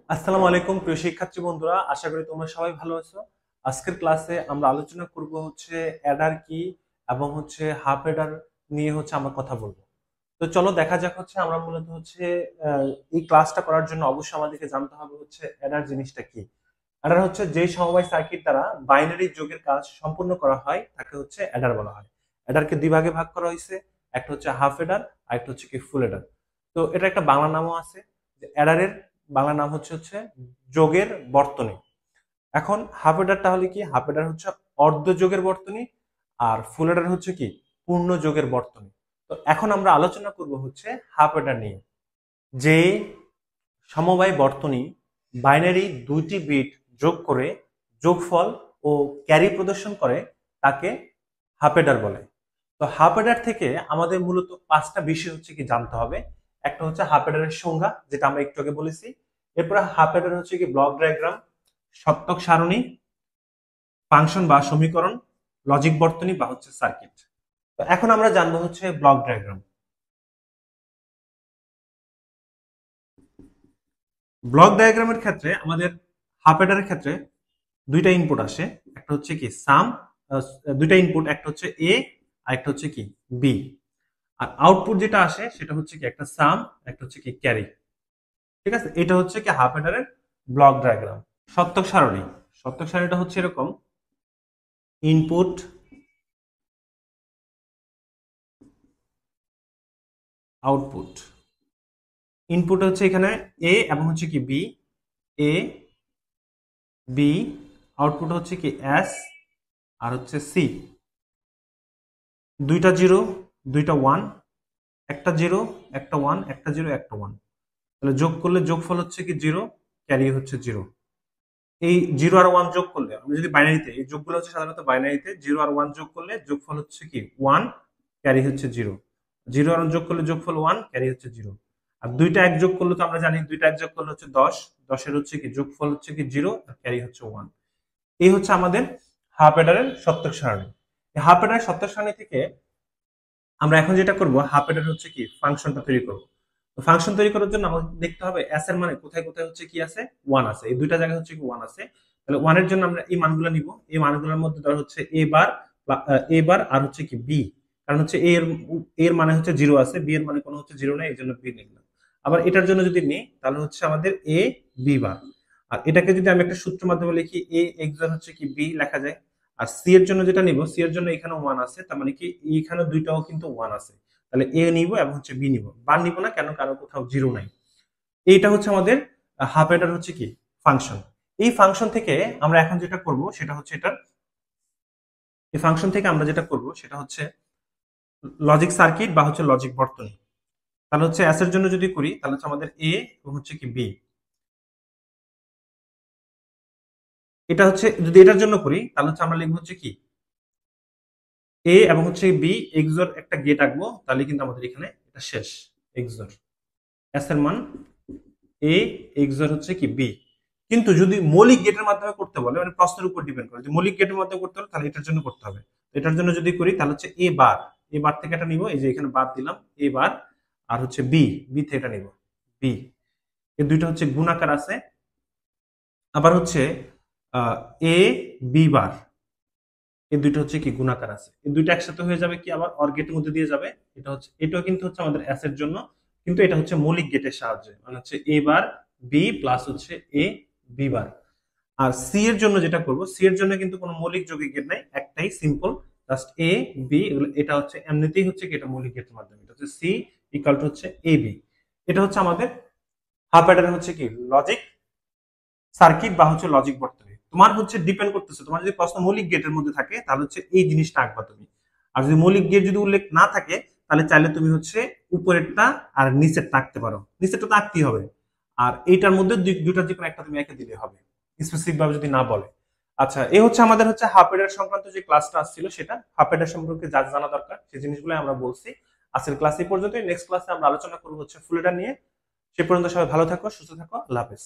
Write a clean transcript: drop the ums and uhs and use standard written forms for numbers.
আসসালামু আলাইকুম প্রিয় শিক্ষার্থী বন্ধুরা, আশা করি তোমরা সবাই ভালো আছো। আজকের ক্লাসে আমরা আলোচনা করব অ্যাডার কি এবং হাফ অ্যাডার নিয়ে আমরা কথা বলবো। তো চলো দেখা যাক আমরা মূলত এই ক্লাসটা করার জন্য অবশ্যই আমাদেরকে জানতে হবে অ্যাডার জিনিসটা কি। অ্যাডার যে সমবায় সার্কিট দ্বারা বাইনারি যোগের কাজ সম্পূর্ণ করা হয় তাকে অ্যাডার বলা হয়। অ্যাডারকে দুই ভাগে ভাগ করা হয়েছে, একটা হাফ অ্যাডার আর একটা কি ফুল অ্যাডার। তো এটা একটা বাংলা নামও আছে, যে অ্যাডারের বাংলা নাম হচ্ছে যোগের বর্তনী। এখন হাফ অ্যাডার তাহলে কি? হাফ অ্যাডার অর্ধ যোগের বর্তনী, আর ফুল অ্যাডার কি? পূর্ণ যোগের বর্তনী। তো এখন আমরা আলোচনা করব হাফ অ্যাডার নিয়ে। যে সমবায় বর্তনী বাইনারি দুইটি বিট যোগ করে যোগফল ও ক্যারি প্রদর্শন করে তাকে হাফ অ্যাডার বলে। তো হাফ অ্যাডার থেকে আমাদের মূলত পাঁচটা বিষয় কি জানতে হবে। একটা হাফ অ্যাডারের সংজ্ঞা, যেটা আমরা একটু আগে বলেছি। এরপরে হাফ অ্যাডার কি ব্লক ডায়াগ্রাম, সত্যক সারণী, ফাংশন বা সমীকরণ, লজিক বর্তনী বা সার্কিট। তো এখন আমরা জানবো ব্লক ডায়াগ্রাম। ব্লক ডায়াগ্রামের ক্ষেত্রে আমাদের হাফ অ্যাডারের ক্ষেত্রে দুইটা ইনপুট আসে। একটা কি সাম, দুইটা ইনপুট, একটা এ আর একটা কি বি। আর আউটপুট যেটা আসে সেটা কি একটা সাম, একটা কি ক্যারি। ঠিক আছে, এটা কি হাফ অ্যাডারের ব্লক ডায়াগ্রাম। সত্যক সারণী, সত্যক সারণীটা এরকম: ইনপুট, আউটপুট। ইনপুট এখানে এ এবং কি বি, এ বি। আউটপুট কি এস আর সি। দুইটা জিরো, দুইটা ওয়ান, একটা জিরো, একটা ওয়ান, একটা জিরো, একটা ওয়ান। তাহলে যোগ করলে যোগফল কি জিরো, ক্যারি জিরো। এই জিরো আর ওয়ান যোগ করলে, আমরা যদি বাইনারিতে, এই যোগগুলো সাধারণত বাইনারিতে জিরো আর ওয়ান যোগ করলে যোগফল কি ওয়ান, ক্যারি জিরো। জিরো আর যোগ করলে যোগফল ওয়ান, ক্যারি জিরো। আর দুইটা এক যোগ করলে তো আমরা জানি, দুইটা এক যোগ করলে 10, 10-এর কি যোগফল কি জিরো, আর ক্যারি ওয়ান। এই আমাদের হাফ অ্যাডারের সত্যক সারণী। হাফ অ্যাডারের সত্যক সারণী থেকে আমরা এখন যেটা করব, হাফ অ্যাডার কি ফাংশনটা তৈরি করব। তো ফাংশন তৈরি করার জন্য আমাদের দেখতে হবে এস এর মানে কোথায় কোথায় কি আছে, ওয়ান আছে। এই দুইটা জায়গায় কি ওয়ান আছে। তাহলে ওয়ানের জন্য আমরা এই মানগুলো নিব। এই মানগুলোর মধ্যে ধর এ বার, এ বার আর কি বি। কারণ এ এর মানে জিরো আছে, বি এর মানে কোনো জিরো নাই, এই জন্য বি নিলাম। আবার এটার জন্য যদি নিই তাহলে আমাদের এ বি বার। আর এটাকে যদি আমি একটা সূত্র মাধ্যমে লিখি, এ এক্সর কি বি লেখা যায়। আর সি এর জন্য যেটা নিব, সি এর জন্য এখানে ওয়ান আছে, তার মানে কি এখানে দুইটাও কিন্তু ওয়ান আছে। তাহলে এ নিব এবং বি নিব, বার নিব না, কেন? কারণ কোথাও জিরো নাই। এইটা আমাদের হাফ অ্যাডার কি ফাংশন। এই ফাংশন থেকে আমরা এখন যেটা করব সেটা এটা, এই ফাংশন থেকে আমরা যেটা করব সেটা লজিক সার্কিট বা লজিক বর্তনী। তাহলে এস এর জন্য যদি করি তাহলে আমাদের এ এবং কি বি। এটা যদি এটার জন্য করি তাহলে আমরা লিখবো কি এ এবং বি এক্সর একটা গেট আঁকবো, তাহলে কিন্তু আমাদের এখানে এটা শেষ। এক্সর এস এর মান এ, এক্সর কি বি। কিন্তু যদি মৌলিক গেটের মাধ্যমে করতে বলে, মানে প্রশ্নের উপর ডিপেন্ড করে, যে মৌলিক গেটের মাধ্যমে করতে হলে তাহলে এটার জন্য করতে হবে। এটার জন্য যদি করি তাহলে এ বার, এ বার থেকে এটা নিব, এই যে এখানে বাদ দিলাম এ বার। আর বি, বি থেকে এটা নিব বি। এই দুইটা গুণাকার আছে। আবার এ বি বার, এই দুইটা কি গুণাকার আছে। এই দুইটা একসাথে হয়ে যাবে কি আবার অর গেটের মধ্যে দিয়ে যাবে। এটা এটাও কিন্তু আমাদের এস এর জন্য, কিন্তু এটা মৌলিক গেটের সাহায্যে, মানে এ বার B plus A B bar. R C এর জন্য যেটা করব, সি এর জন্য কিন্তু কোনো মৌলিক যৌগিক গেট নাই, একটাই সিম্পল, জাস্ট এ বি। এটা এমনিতেই কি এটা মৌলিক গেটের মাধ্যমে। এটা C equal to A B. এটা আমাদের হাফ অ্যাডার কি লজিক সার্কিট বা লজিক বর্তনী। তোমার ডিপেন্ড করতেছে, তোমার যদি প্রশ্ন মৌলিক গেটের মধ্যে থাকে তাহলে এই জিনিসটা আঁকবা তুমি। আর যদি মৌলিক গেট যদি উল্লেখ না থাকে তাহলে চাইলে তুমি উপরেরটা আর নিচেরটা আঁকতে পারো। নিচেরটা তো আঁকতেই হবে, আর এইটার মধ্যে দুইটা যে কোনো একটা তুমি এঁকে দিলে হবে, স্পেসিফিক ভাবে যদি না বলে। আচ্ছা, এই আমাদের হাফ অ্যাডার সংক্রান্ত যে ক্লাসটা আসছিল, সেটা হাফ অ্যাডার সম্পর্কে যা জানা দরকার সেই জিনিসগুলো আমরা বলছি। আজকের ক্লাস এই পর্যন্ত। নেক্সট ক্লাসে আমরা আলোচনা করবো ফুল অ্যাডার নিয়ে। সে পর্যন্ত সবাই ভালো থাকো, সুস্থ থাকো, আল্লাহ হাফেজ।